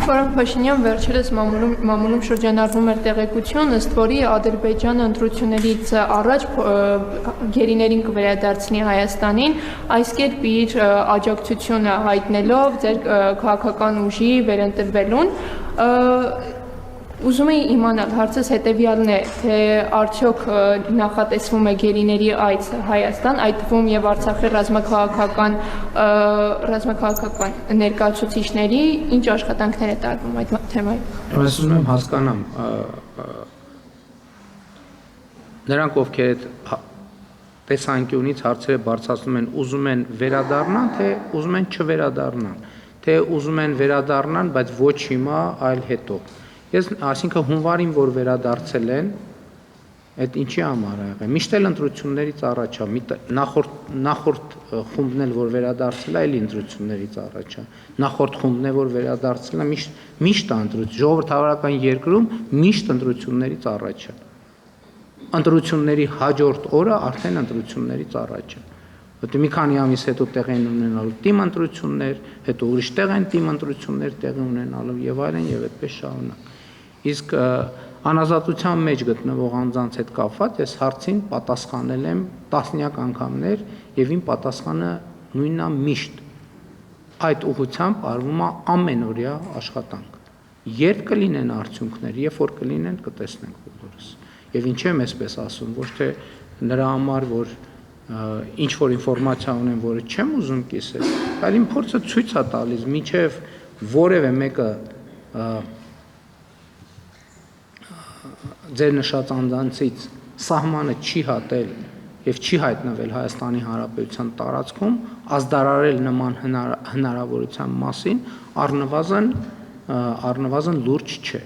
Պարոն Փաշինյան, վերջերս մամուլում շրջանառվում էր տեղեկություն, ըստ որի Ադրբեջանը ընտրություններից առաջ գերիներին կվերադարձնի Հայաստանին, այս կերպ իր աջակցությունը հայտնելով ձեր քաղաքական ուժի վերընտրվելուն։ Ուզում էի իմանալ, հարցս հետևյալն է, թե արդյոք նախատեսվում է գերիների այց Հայաստան, այդ թվում եւ Արցախի ռազմաքաղաքական ներկայացուցիչների, ինչ աշխատանքներ է տարվում այդ թեմայով։ Ես ուզում եմ հասկանամ, նրանք ովքեր այդ տեսանկյունից հարցերը բարձրացնում են, ուզում են վերադառնան, թե ուզում են չվերադառնան, թե ուզում են վերադառնան, բայց ոչ հիմա, այլ հետո։ Այսինքն հունվարին, որ վերադարձել են, այդ ինչի համար է եղել։ Միշտ էլ ընտրություններից առաջ է, նախորդ խումբն էլ որ վերադարձել է, այլ ընտրություններից առաջ է։ Նախորդ խումբն է որ վերադարձել է, միշտ ընտրություն, ժողովրդավարական երկրում միշտ ընտրություններից առաջ է։ Ընտրությունների հաջորդ օրը արդեն ընտրություններից առաջ է։ Որտե մի քանի ամիս հետո տեղի են ունենալու թիմ ընտրություններ, հետո ուրիշ տեղ են թիմ ընտրություններ տեղի ունենալու եւ այլն եւ այդպես շարունակ։ Իսկ անազատության մեջ գտնվող անձանց հետ կապված ես հարցին պատասխանել եմ տասնյակ անգամներ եւ իմ պատասխանը նույնն է միշտ։ Այդ ուղղությամբ արվում է ամենօրյա աշխատանք։ Երբ կլինեն արդյունքներ, երբ որ կլինեն, կտեսնենք բոլորս։ Եվ ինչ եմ այսպես ասում, ոչ թե նրա համար, որ ինչ որ ինֆորմացիա ունեմ, որը չեմ ուզում կիսել, այլ իմ փորձը ցույց է տալիս, մինչև որևէ մեկը ձեր նշած անձանցից սահմանը չի հատել եւ չի հայտնվել Հայաստանի Հանրապետության տարածքում, ազդարարել նման հնարավորության մասին առնվազն լուրջ չէ։